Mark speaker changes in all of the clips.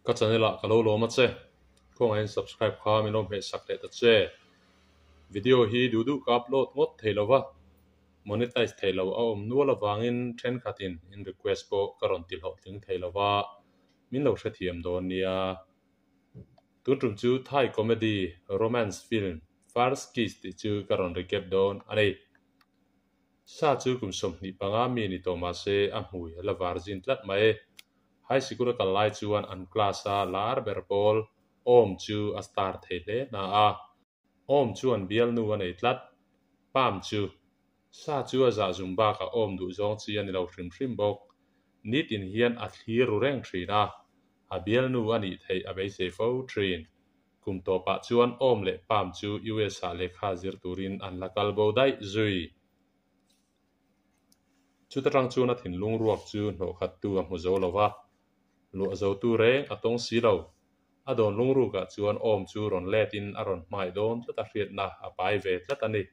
Speaker 1: ก็จะนี่ละก็รู้มาเจ้ก็ให้ subscribe ข้ามีน้องเพจสักเด็ดเจ้วิดีโอฮีดูกับโหลดงดเทลวะ monetize เทลวะเอานัวละวางอินเทรนขัดอิน request โปการันตีหลอกถึงเทลวะมินเราเสียเทียมโดนเนี่ยตุนจุนจูไทยคอมเมดี้ romance film first kiss ที่จูการันรีเก็บโดนอันนี้ซาจูกุมสมนิปังอามีนิโตมาเซอมวยละวาร์จินตลัดไม่ให้สิกุระกันไล่จวนอันคลาสาลาร์เบอร์บอลโอมจูอัสตาร์เทเลน่าโอมจวนเบียลนูอันไอตลัดปามจูซาจูอาจาจุมบากโอมดูจงจีอันเราริมบอกนิดอินเฮียนอัดฮีรุเร่งทรีน่าอาเบียลนูอันนี้ให้อาเบเซฟอทรีนกุมตัวปะจวนโอมเล่ปามจูยูเอสาเล็กฮาซิร์ตูรินอันละกัลโบได้จุยชุดตรังจูนัดหินลุงรวกจูโนขัดตัวมุโจลวะลูอาโจตูเร่อตงสีเหลาอดอนลุงรูกะจวนโอมจูรอนเลตินอรอนไม่โดนตัดเรียดนะอปายเวทละตันนี่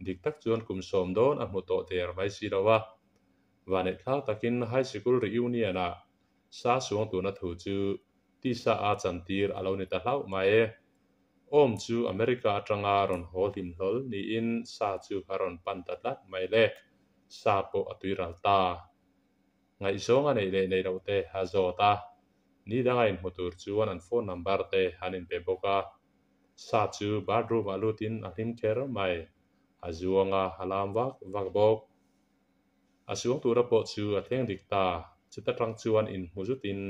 Speaker 1: ดิกตักจวนกุมสมโดนอมุโตเตอร์ไม่สีเหลาวะวันนี้ท้าตักินไฮสคูลรีวิวเนียนะซาสวงตัวนัดหูจูที่ซาอาจันตีร์อาลานิตาเล่าไม่โอมจูอเมริกาจังอารอนโฮลิมโฮลนี่อินซาจูอารอนปันตัดลัดไม่เล่ซาโปอตุยรัลตาไงส่งอันนี้ในเราเตะฮาโจตานี่ดังไงมุตุรจวนอันโฟนนัมบาร์เตะฮันินเปโบกาซาจูบาร์รูมาลูตินอัลิมเคอร์ไม่ฮาจวงาฮัลามวักบอกอาชวงตัวระโปจูอัเทงดิกตาจุดตรังจวนอินมุจุติน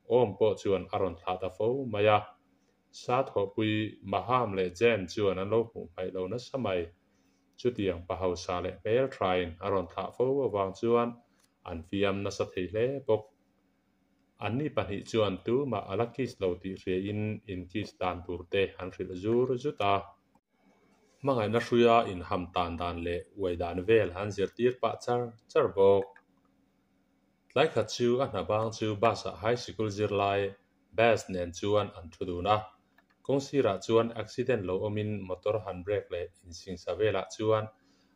Speaker 1: โอมโปจวนอารอนทาตาโฟมายาซาทอปุยมาฮามเลเจนจวนอันโลกไม่เรานัสมัยจุดยังปะเฮาซาเลเปลทรายน์อารอนทาโฟวางจวนอันฟิยมนัสติเลปกอันนี้ปัญหาจวนตัวมาอลักกิสเราติเรียอินกิสตันตูเตหันริลจูรจุตามังไงนัชุยาอินฮัมตันดันเลไว้ดานเวลฮันเซอร์ตีร์ปะจาร์บอกไลค์ขัดจูอันนับางจูบาสะไฮสคูลจิรไลเบสเนนจวนอันทุดูนะกงสีระจวนอักซิเดนโลอมินมอเตอร์ฮันเบรกเลอินสิงซาเวลจวน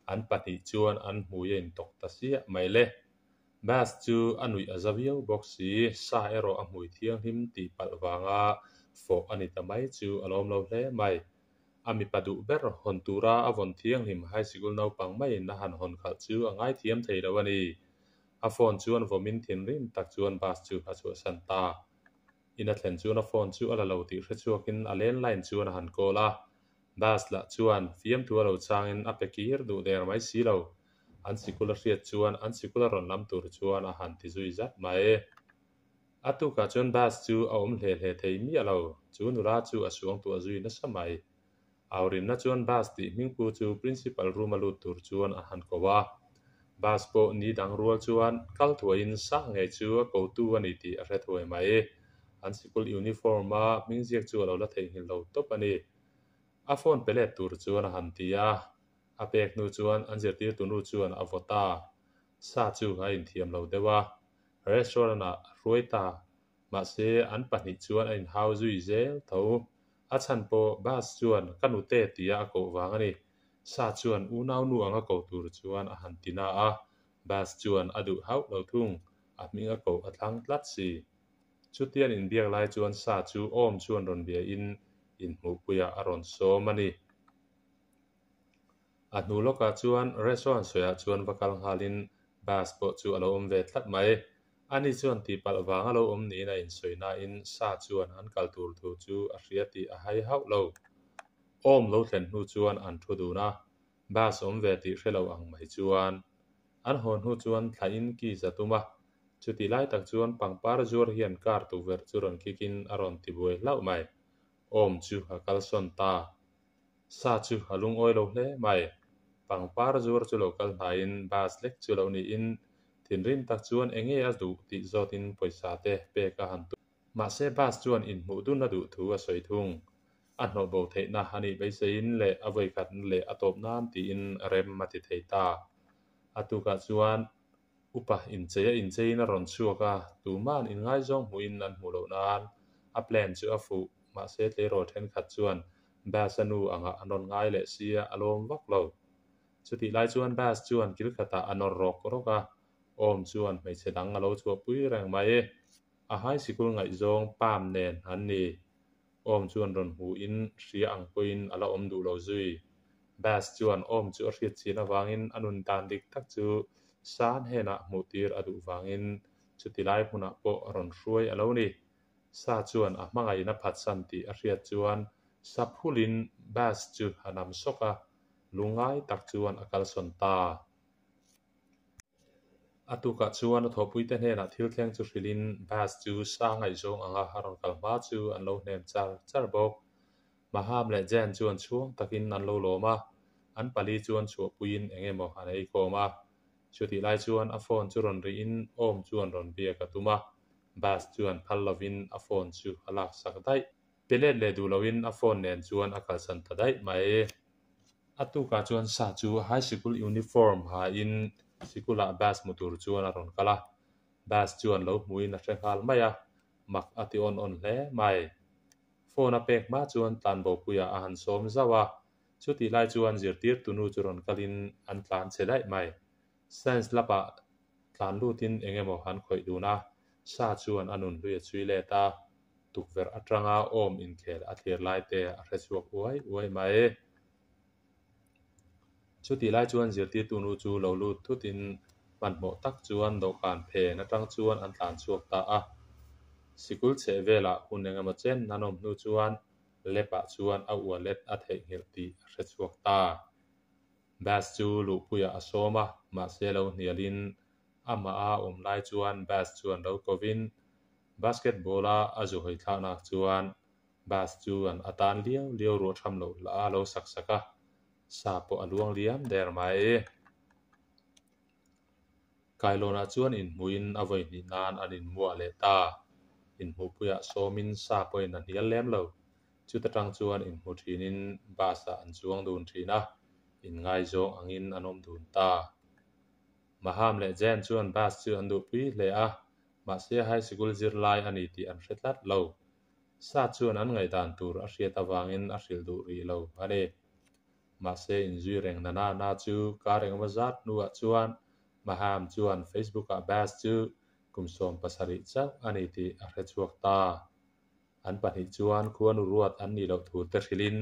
Speaker 1: อันปัญหาจวนอันหูเย็นตกตัสีไม่เล่บาสจูอันวิอาซาวิโอบ็อกซีซาเอโรอัมหุยเทียงหิมตีปัลวางาโฟอันนี้ทำไมจูอารมณ์เราเล่ไม่อามิปัดูเบอร์ฮอนตูราอวันเทียงหิมให้สิกุลนาปังไม่นะฮันฮอนขัดจูอ่างไอเทียมเทเลวันนี้อาฟอนจูอันวมินทินริมตักจูอันบาสจูฮัจวสันตาอินัทเลนจูอันฟอนจูอัลลาวติเรจูกินอเลนไลน์จูอันฮันโกลาบาสละจูอันฟิมตัวเราจางอินอเปกีร์ดูเดอร์ไม่สีเราอันสิกุลเรียจวนอันสิกุลรอนลำตัวจวนอาหารที่จุยจัดไม่อัตุกาจวนบาสจูเอาเล่เทมีเราจวนราจูอสวงตัวจุยนัสมัยเอารินนัจวนบาสติมิงปูจู principal รูมาลุตัวจวนอาหารกว่าบาสโปนี้ดังรัวจวนกัลตัวอินสังไงจูกูตัวนี้ที่อะไรถวยไม่อันสิกุลยูนิฟอร์มามิงเจียกจูเราละเทหินเราตบอันนี้อาฟอนเปเลตตัวจวนอาหารที่อาเป็กนูจวนอันเจติร์ตุนูจวนอวตาซาจูไงอินเทียมเราเดว่ารีสอร์ทน่ะรวยตามาเซอันปัจจุบันอินฮาวจุยเซลเท่าอาชันโปบาสจวนกันอุเตติยาโกวางนี่ซาจวนอูนาวนูอังโกตูรจวนอาหันตินาอาบาสจวนอดุฮาวเราทุ่งอามิงโกอัตลังลัดซีชุดเตียนอินเบียกไลจวนซาจูอมจวนรอนเบียอินมูปุยาอรอนโซมันนี่อันนู้ลกจวนเรสอร์ทสวยจวนวักลังฮาลินบาสโปจูอารมณ์เวทัดไหมอันนี้จวนที่ปัลวางอารมณ์นี้ในอินสวยน่าอินซาจวนอันกัลตูร์ทูจูอาเรียติอาไฮฮาวเราอมเราเห็นนูจวนอันทุดูนะบาสอมเวติเรลาอังไม่จวนอันหอนนูจวนทายินกีจัตุมาจุดที่ไล่ตักจวนปังปาร์จวร์เฮียนการ์ตูเวอร์จวนคิกินอารอนติบวยเล่าไม่อมจูฮักกัลซอนตาซาจูฮัลุงออยเราเล่ไม่ปังปาร์จวร์จุโลกัลไฮน์บาสเล็กจุโลนีอินทินรินตักจวนเองเออดูติจอดินปอยซาเตเปกะฮันตุมาเซบาสจวนอินมูดุนดูทัวสวยทุ่งอันโนโบเทนะฮันีไปเซอินเล่อวัยกัดเล่อตบน้ำตีอินเรมมาติเทตาอัตุกัจวนอุปะอินเจนรอนชัวกะตูมานอินไงจงหูอินนันหูโลนานอัปเลนจูอฟูมาเซเลโรเทนขัดจวนบาสนูอังอันนนไงเลเซียอารมณ์วักโลจุดที่ไล่จวนบาสจวนกิลขตาอันนรกรกะอมจวนไม่เสดังอโลชัวปุยแรงไม่ a hai sikul ngai zong pam nen han ni om chuan ron hu in hria ang poin ala om du lo zui bas chuan om chu a hriat chin awangin anun dan dik tak chu san hena hmu tir adu wangin chutilai hmuna po ron hruai alo ni sa chuan a hmangai na phat san ti a hriat chuan saphulin bas chu hanam soka lungai tak chuan akal son ta atuka chuan a thopui te hnen a thil thleng chu hrilin bas chu sa ngai zong anga haron kalma chu an lo hnem char bok maham le jen chuan chuang takin an lo loma an pali chuan chu puin engemaw anei khoma chuti lai chuan a phone chu ron ri in om chuan ron bia ka tuma bas chuan phal lovin a phone chu alak sak dai pelet le du lovin a phone nen chuan akal san ta dai mai atuka chuan sa chu high school uniform ha in sikula bas motor chuan a ron kala bas chuan lo hmuin a hrenghal mai a mak ati on hle mai phone a pek ma chuan tlan bo puya a han som zawa chuti lai chuan zirtir tunu chu ron kalin an tlan chelai mai science lapa tlan lutin engemaw han khoi duna sa chuan anun lui chui le ta tukver atanga om in khel a thlir lai te a hrechuak uai mai chuti lai chuan zirtir tunu chu lo lut thutin manmo tak chuan dawhkan phe na tang chuan an tlan chuak ta a sikul che vela hun engemaw chen nanom nu chuan lepa chuan a ualet a thei ngel ti a hrechuak ta bas chu lu puya a soma ma se lo hnialin ama a om lai chuan bas chuan lo kovin basketballa a zu hoi thla nak chuan bas chuan atan liao ro tham lo la lo saksaka sa po aluang liam der mai kailona chuan in muin a voi ni nan anin mua le ta in hu puya somin sa poin an hial lem lo chuta tang chuan in hu thinin basa an chuang dun thina in ngai zong angin anom dun ta maham le jen chuan bas chu an du pui le a ma se high school zirlai ani ti an hretlat lo sa chuan an ngai dan tur a hriat awangin a hril du ri lo ani ma se in zui reng na chu ka reng mazat nuwa chuan maham chuan facebook a bas chu kumsom pasari chau ani ti a hrechuak ta an pahnih chuan khuan ruat an ni lo thu te hrilin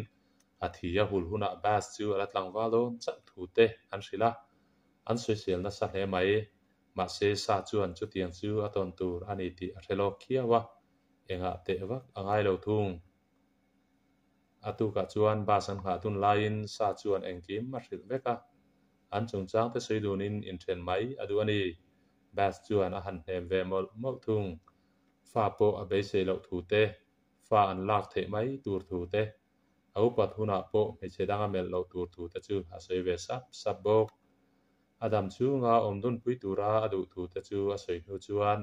Speaker 1: a thia hul huna bas chu ala tlangwa lon chau thu te an hrila an social na sa hle mai ma se sa chuan chu tiang chu a ton tur ani ti a hrelo khiawa enga te wak angai lo thung atuka chuan bas an kha tun lain sa chuan engkim ma hril veka an chungchang te seidunin in then mai adu ani bas chuan a han hnem ve mol thung fa po a be sei lo thu te fa an lak the mai tur thu te au pat huna po me chedanga mel lo tur thu te chu a sei ve sap bok adam chu nga om dun pui tura adu thu te chu a sei nu chuan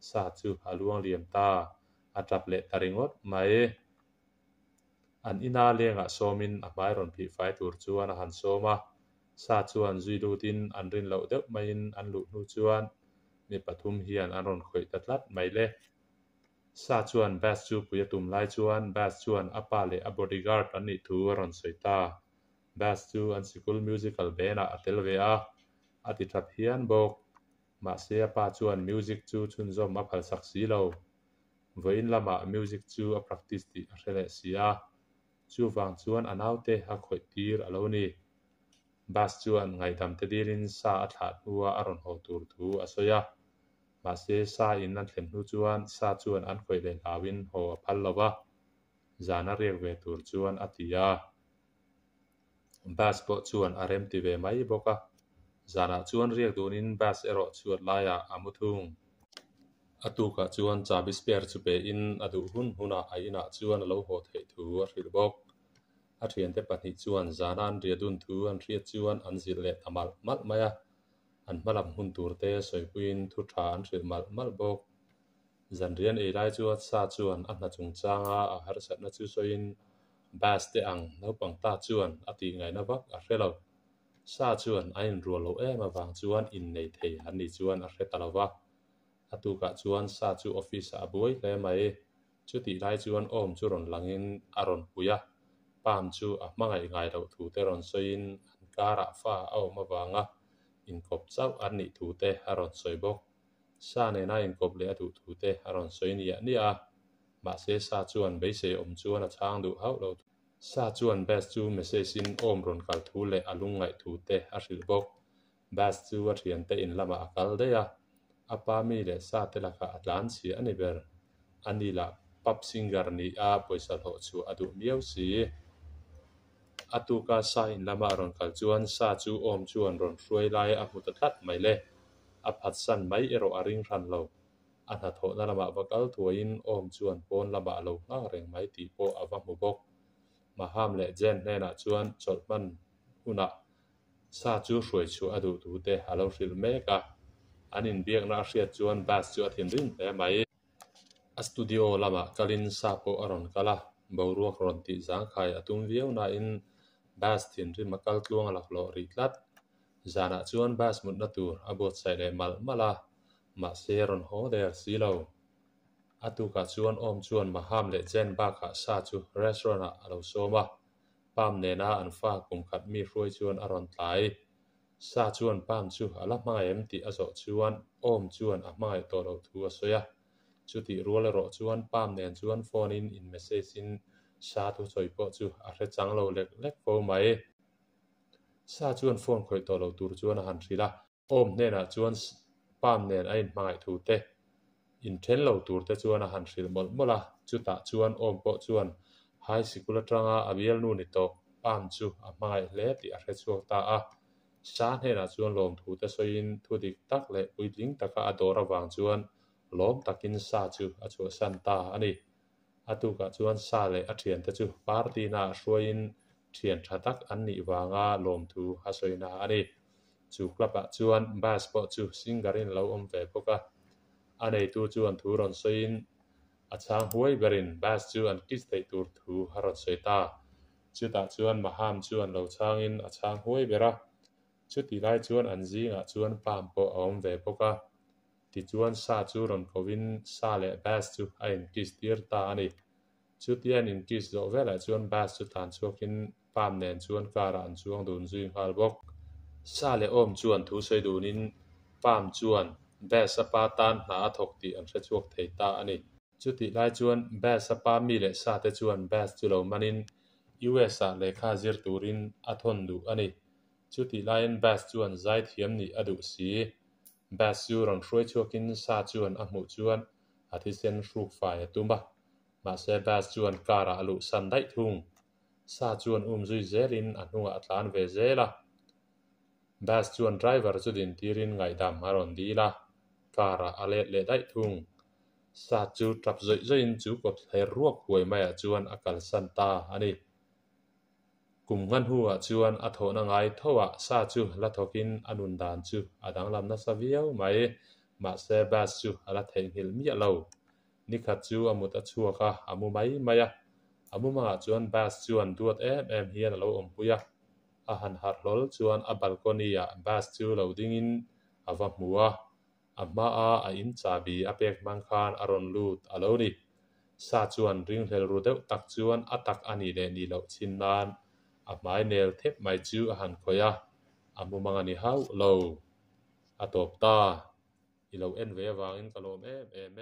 Speaker 1: sa chu aluang liam ta a trap le taringot mai an ina lenga somin a mai ron phi fai tur chuan a han soma sa chuan zui lutin an rin lo deuh main an lu nu chuan mi pathum hian an ron khoi tatlat mai le sa chuan bas chu puyatum lai chuan bas chuan apa le a bodyguard an ni thu ron soita bas chu an sikul musical band a tel ve a ati that hian bok ma se pa chuan music chu chun zom ma phal sak si lo voin lama music chu a practice ti a hrele sia chu wang chuan anaute a khoi tir alo ni bas chuan ngai dam te dirin sa a thlat huwa a ron ho tur thu a soya ma se sa in an thlem nu chuan sa chuan an khoi le lawin ho a phal lova zana riak ve tur chuan a tia bas po chuan a rem ti ve mai boka zana chuan riak dunin bas ero chuat laia amuthung atuka chuan chabi spare chu pe in adu huna a ina chuan lo ho thei thu a hril bok a thian te pahnih chuan zanan riadun thu an hriat chuan an zir le amal mal maya an hmalam hun tur te soipuin thu tha an hril mal bok zan rian ei lai chuan sa chuan a hna chung changa a har sat na chu soin bas te ang naupang ta chuan a ti ngai na vak a hrelo sa chuan a in rual lo em awang chuan in nei thei an ni chuan a hret alawa atuka chuan sa chu office a buai hle mai chuti lai chuan om chu ron langin a ron puya pam chu a hmangai ngai lo thu te ron soin an kara fa a awm awanga in kop chau an ni thu te a ron soi bok sa ne na in kop le atu thu te aron soi ni a ma se sa chuan be se chuan a chang du hau lo sa chuan bas chu me se sin ron kal thu le alung ngai thu te a hril bok bas chu a thian te in lama akal de a apa mi le sa te la ka atlan chi ani ber ani la pap singer ni a poisa tho chu adu miau si atu ka sa in lama ron kal chuan sa chu chuan ron hruai lai a hmu ta tlat mai le a phat san mai ero a ring ran lo a na tho na lama bakal thuain chuan pon lama lo nga reng mai ti po awa mu bok ma ham le jen hena chuan cholman huna sa chu hruai chu adu tu te alo hril meka anin biak na hriat chuan bas chu a thin rin te mai a studio lama kalin sa po aron kala boruak ron ti zang khai atum viau na in bas thin ri makal tluang alak lo ri tlat zana chuan bas mut na tur abot sai le mal mala ma se ron ho der silo atu ka chuan chuan ma ham le jen ba kha sa chu restaurant a alo soma pam ne na an fa kum khat mi hroi chuan aron tlai sa chuan pam chu ala mai em ti azo chuan chuan a mai to lo thu a soya chuti rual ro chuan pam nen chuan phone in message in sa thu choi po chu a hre chang lo lek lek po mai sa chuan phone khoi to lo tur chuan a han hrila ne na chuan pam nen a in mai thu te in then lo tur te chuan a han hril mol mola chuta chuan po chuan high school atanga abial nu ni to pam chu a mai hle ti a hre chuak ta a sa hena chuan lom thu te soin thu dik tak le puitling taka adora wang chuan lom takin sa chu a chu san ta ani atu ka chuan sa le a thian te chu party na hruain thian thatak an ni wanga lom thu a soina ani chu klapa chuan bas po chu singarin lo ve poka anei tu chuan thu ron soin a chang huai berin bas chu an kis te tur thu haron soita chuta chuan maham chuan lo changin a chang huai bera chuti lai chuan an zinga chuan pam po ve poka ti chuan sa chu ron kovin sa le bas chu a in kis tir ta ani chutian in kis zo vela chuan bas chu tan chuakin pam nen chuan kara an chuang dun zing hal bok sa le chuan thu sei dunin pam chuan bas apa tan na athok ti an hre chuak thei ta ani chuti lai chuan bas apa mi le sa te chuan bas chu lo manin US a lekha zir turin athon du ani chuti lain bas chuan zai thiam ni adu si bas chu ron hruai chuakin sa chuan a hmu chuan a thi sen hruk fai atuma ma se bas chuan kara alu san dai thung sa chuan zui zerin a hnunga atlan ve zela bas chuan driver chu din tirin ngai dam aron dila kara ale le dai thung sa chu trap zoi zoin chu kot ther ruak huai mai a chuan akal san ta ani kum ngan huwa chuan a thona ngai thowa sa chu la thokin anun dan chu adang lam na saviau mai ma se bas chu ala theng hil mi lo nikhat chu amut a chuaka amu mai maya amu ma chuan bas chuan duat em hian lo puya a han har lol chuan a balcony a bas chu lo dingin awa hmuwa amma a in chabi a pek mang khan aron lut alo ni sa chuan ring hlel ru deuh tak chuan atak ani le ni lo chin nan a mai nel thep mai chu a han khoya amu manga ni hau lo a top ta i lo en ve wangin kalom em